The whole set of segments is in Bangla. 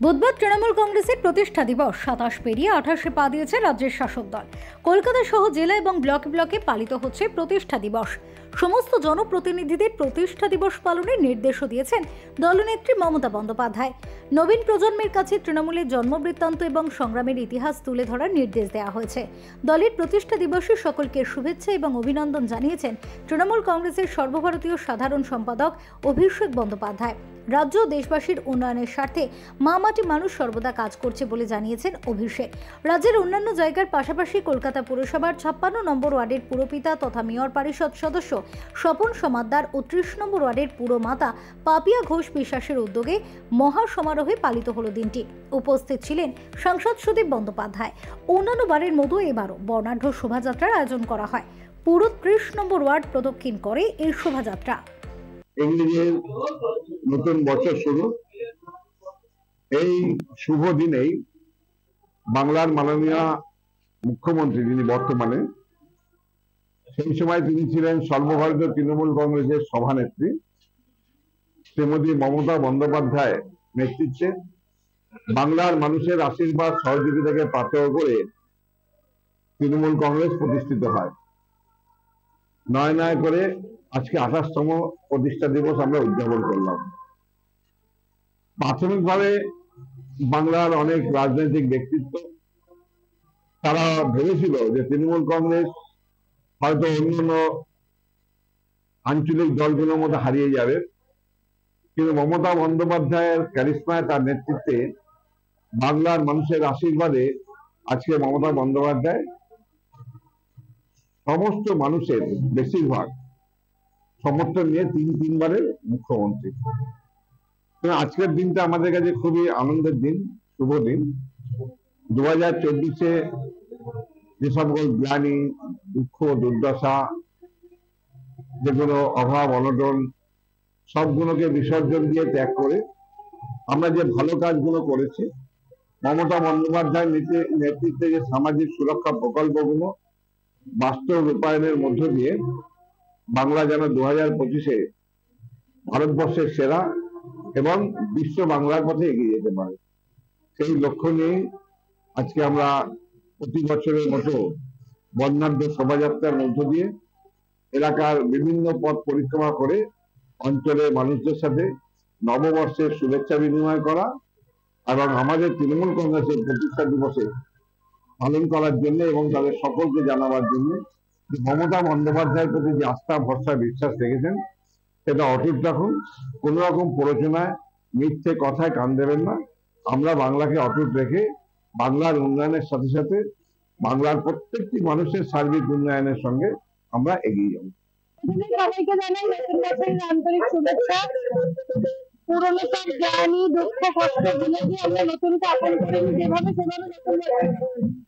বুধবার তৃণমূল কংগ্রেসের প্রতিষ্ঠা দিবস 27 পেরিয়ে 28-এ পা দিয়েছে রাজ্যের শাসক দল। কলকাতা সহ জেলা এবং ব্লকে ব্লকে পালিত হচ্ছে প্রতিষ্ঠা দিবস। সমস্ত জনপ্রতিনিধিদের প্রতিষ্ঠা দিবস পালনের নির্দেশও দিয়েছেন দলনেত্রী মমতা বন্দ্যোপাধ্যায়। নবীন প্রজন্মের কাছে তৃণমূলের জন্মবৃত্তান্ত এবং সংগ্রামের ইতিহাস তুলে ধরার নির্দেশ দেওয়া হয়েছে। দলের প্রতিষ্ঠা দিবসে সকলকে শুভেচ্ছা এবং অভিনন্দন জানিয়েছেন তৃণমূল কংগ্রেসের সর্বভারতীয় সাধারণ সম্পাদক অভিষেক বন্দ্যোপাধ্যায়। রাজ্য দেশবাসীর উন্নয়নের স্বার্থে মা মাটি মানুষ সর্বদা কাজ করছে বলে জানিয়েছেন অভিষেক। রাজ্যের অন্যান্য জায়গার পাশাপাশি কলকাতা পুরসভার 56 নম্বর ওয়ার্ডের পুরপিতা তথা মেয়র পরিষদ সদস্য স্বপন সমাদ্দার ও 30 নম্বর ওয়ার্ডের পুরমাতা পাপিয়া ঘোষ বিশ্বাসের উদ্যোগে মহা সমারোহে পালিত হলো দিনটি। উপস্থিত ছিলেন সাংসদ সুদীপ বন্দ্যোপাধ্যায়। অন্যান্য বারের মতো এবারও বর্ণাঢ্য শোভাযাত্রার আয়োজন করা হয়। পুরো 30 নম্বর ওয়ার্ড প্রদক্ষিণ করে এই শোভাযাত্রা। ইংরেজির নতুন বছর শুরু, এই শুভ দিনেই বাংলার মাননীয় মুখ্যমন্ত্রী যিনি বর্তমানে, সেই সময় তিনি ছিলেন সর্বভারতীয় তৃণমূল কংগ্রেসের সভানেত্রী শ্রীমতী মমতা বন্দ্যোপাধ্যায় নেতৃত্বে বাংলার মানুষের আশীর্বাদ সহযোগিতাকে পাথেয় করে তৃণমূল কংগ্রেস প্রতিষ্ঠিত হয়। নয় নয় করে আজকে 28তম প্রতিষ্ঠা দিবস আমরা উদযাপন করলাম। প্রাথমিকভাবে বাংলার অনেক রাজনৈতিক ব্যক্তিত্ব তারা ভেবেছিল যে তৃণমূল কংগ্রেস হয়তো অন্যান্য আঞ্চলিক দলগুলোর মধ্যে হারিয়ে যাবে, কিন্তু মমতা বন্দ্যোপাধ্যায়ের ক্যারিশমায়, তার নেতৃত্বে, বাংলার মানুষের আশীর্বাদে আজকে মমতা বন্দ্যোপাধ্যায় সমস্ত মানুষের বেশিরভাগ সমর্থন নিয়ে তিনবারের মুখ্যমন্ত্রী। আজকের দিনটা আমাদের কাছে খুবই আনন্দের দিন, শুভ দিন। 2024-এ যে সকল গ্লানি, দুঃখ, দুর্দশা, যেগুলো অভাব অনটন, সবগুলোকে বিসর্জন দিয়ে ত্যাগ করে আমরা যে ভালো কাজগুলো করেছি, মমতা বন্দ্যোপাধ্যায়ের নেতৃত্বে যে সামাজিক সুরক্ষা প্রকল্পগুলো বাস্তব রূপায়নের মধ্য দিয়ে বাংলা যেন 2025-এ ভারতবর্ষের সেরা এবং বিশ্ব বাংলার পথে এগিয়ে যেতে পারে, সেই লক্ষ্য নিয়ে আজকে আমরা প্রতি বছরের মতো বর্ণাঢ্য শোভাযাত্রার মধ্য দিয়ে এলাকার বিভিন্ন পথ পরিক্রমা করে অঞ্চলের মানুষদের সাথে নববর্ষের শুভেচ্ছা বিনিময় করা এবং আমাদের তৃণমূল কংগ্রেসের প্রতিষ্ঠা দিবসে পালন করার জন্য এবং তাদের সকলকে জানাবার জন্য মমতা বন্দ্যোপাধ্যায়ের প্রতি যে আস্থা, ভরসা, বিশ্বাস রেখেছেন সেটা অটুট রাখুন। কোন রকম প্ররোচনায়, মিথ্যে কথায় কান দেবেন না। আমরা বাংলাকে অটুট রেখে বাংলার উন্নয়নের সাথে সাথে বাংলার প্রত্যেকটি মানুষের সার্বিক উন্নয়নের সঙ্গে আমরা এগিয়ে যাব। সবাইকে জানাই নতুন বছরের আন্তরিক শুভেচ্ছা। পুরনো সব জানি, দুঃখ, কষ্ট ভুলে গিয়ে আমরা নতুনকে আপন করে নিই, যেভাবে সেভাবে নতুন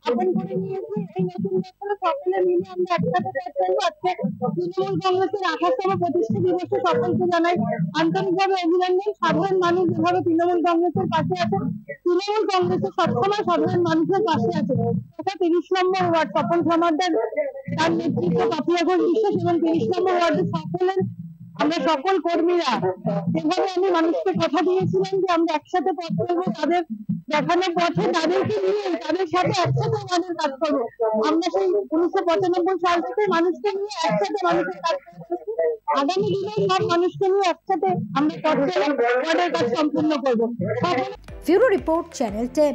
আপন করে নিয়েছি। এই নতুন বছরে সকলে মিলে আমরা একসাথে কাজ করবো। আজকে তৃণমূল কংগ্রেসের 28তম প্রতিষ্ঠা দিবসে সকলকে জানাই আন্তরিকভাবে অভিনন্দন। সাধারণ মানুষ যেভাবে তৃণমূল কংগ্রেসের পাশে আছে, তৃণমূল কংগ্রেসের সবসময় সাধারণ মানুষের পাশে আছে। 30 নম্বর ওয়ার্ড স্বপন সমাদ্দার, তার নেতৃত্বে পাপিয়া ঘোষ বিশ্বাস এবং 30 নম্বর ওয়ার্ডের সকলের আমরা সকল কর্মীরা যেভাবে আমি মানুষকে কথা দিয়েছিলাম যে আমরা একসাথে পথ করবো, তাদের দেখানো পথে তাদেরকে নিয়ে, তাদের সাথে একসাথে আমাদের কাজ করবো। আমরা সেই 1995 সাল থেকে মানুষকে নিয়ে একসাথে মানুষের কাজ করছি। আগামী দিনে সব মানুষকে নিয়ে একসাথে আমরা পথ চলে ওয়ার্ডের কাজ সম্পূর্ণ করবো। Bureau report, channel 10।